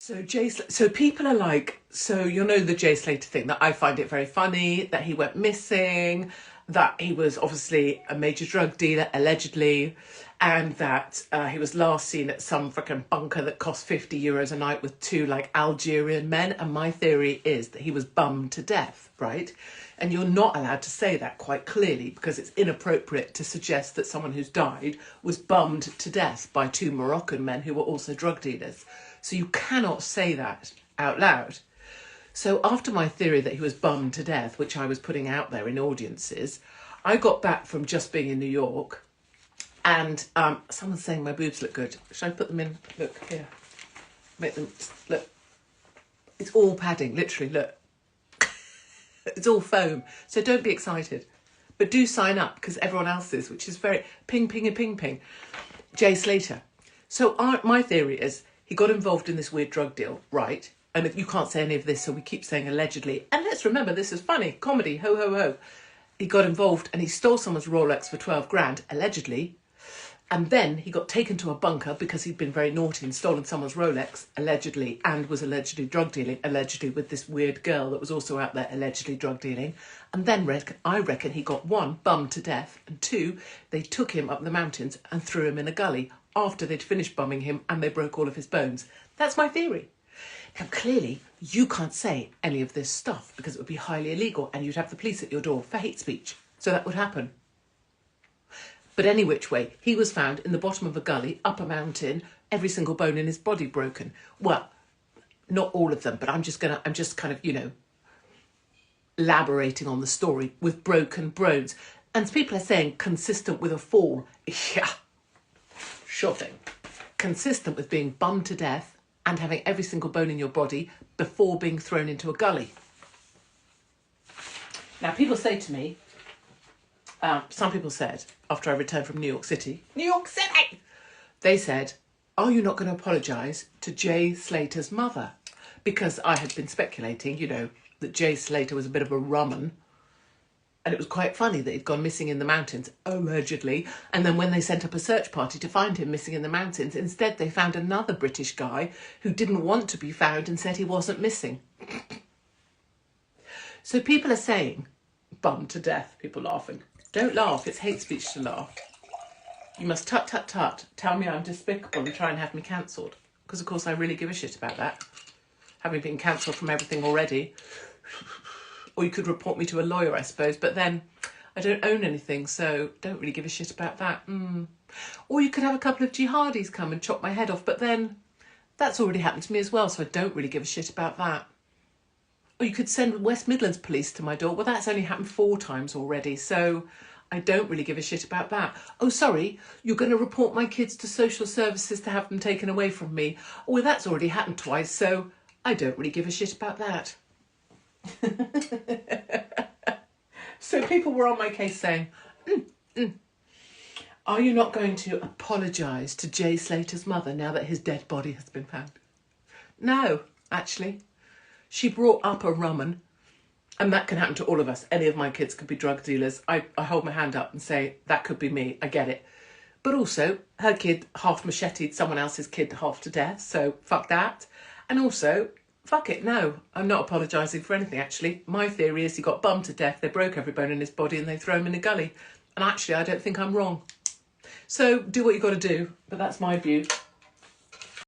So people are like, so you know the Jay Slater thing, that I find it very funny that he went missing, that he was obviously a major drug dealer allegedly, and that he was last seen at some freaking bunker that cost €50 a night with two like Algerian men. And my theory is that he was bummed to death, right? And you're not allowed to say that quite clearly because it's inappropriate to suggest that someone who's died was bummed to death by two Moroccan men who were also drug dealers. So you cannot say that out loud. So after my theory that he was bummed to death, which I was putting out there in audiences, I got back from just being in New York and someone's saying my boobs look good. Should I put them in? Look, here. Make them, look. It's all padding, literally, look. It's all foam. So don't be excited. But do sign up because everyone else is, which is very ping, ping and ping, ping. Jay Slater. So my theory is he got involved in this weird drug deal, right? And you can't say any of this, so we keep saying allegedly. And let's remember, this is funny, comedy, ho, ho, ho. He got involved and he stole someone's Rolex for 12 grand, allegedly. And then he got taken to a bunker because he'd been very naughty and stolen someone's Rolex, allegedly, and was allegedly drug dealing, allegedly, with this weird girl that was also out there allegedly drug dealing. And then I reckon he got one, bummed to death, and two, they took him up the mountains and threw him in a gully after they'd finished bumming him and they broke all of his bones. That's my theory. Now, clearly, you can't say any of this stuff because it would be highly illegal and you'd have the police at your door for hate speech. So that would happen. But any which way, he was found in the bottom of a gully, up a mountain, every single bone in his body broken. Well, not all of them, but I'm just kind of, you know, elaborating on the story with broken bones. And people are saying consistent with a fall. Yeah, sure thing. Consistent with being bummed to death and having every single bone in your body before being thrown into a gully. Now, people say to me, some people said, after I returned from New York City, they said, are you not going to apologise to Jay Slater's mother? Because I had been speculating, you know, that Jay Slater was a bit of a rumman. And it was quite funny that he'd gone missing in the mountains, allegedly. And then when they sent up a search party to find him missing in the mountains, instead they found another British guy who didn't want to be found and said he wasn't missing. So people are saying, bummed to death, people laughing. Don't laugh, it's hate speech to laugh. You must tut, tut, tut, tell me I'm despicable and try and have me cancelled. Because, of course, I really give a shit about that. Having been cancelled from everything already. Or you could report me to a lawyer, I suppose. But then I don't own anything, so don't really give a shit about that. Or you could have a couple of jihadis come and chop my head off. But then that's already happened to me as well, so I don't really give a shit about that. Or you could send West Midlands police to my door. Well, that's only happened 4 times already, so I don't really give a shit about that. Oh, sorry, you're going to report my kids to social services to have them taken away from me. Well, that's already happened twice, so I don't really give a shit about that. So people were on my case saying, are you not going to apologise to Jay Slater's mother now that his dead body has been found? No, actually. She brought up a rumman, and that can happen to all of us. Any of my kids could be drug dealers. I hold my hand up and say, that could be me, I get it. But also, her kid half macheted someone else's kid half to death, so fuck that. And also, fuck it, no, I'm not apologising for anything, actually. My theory is he got bummed to death, they broke every bone in his body and they throw him in a gully. And actually, I don't think I'm wrong. So do what you got to do, but that's my view.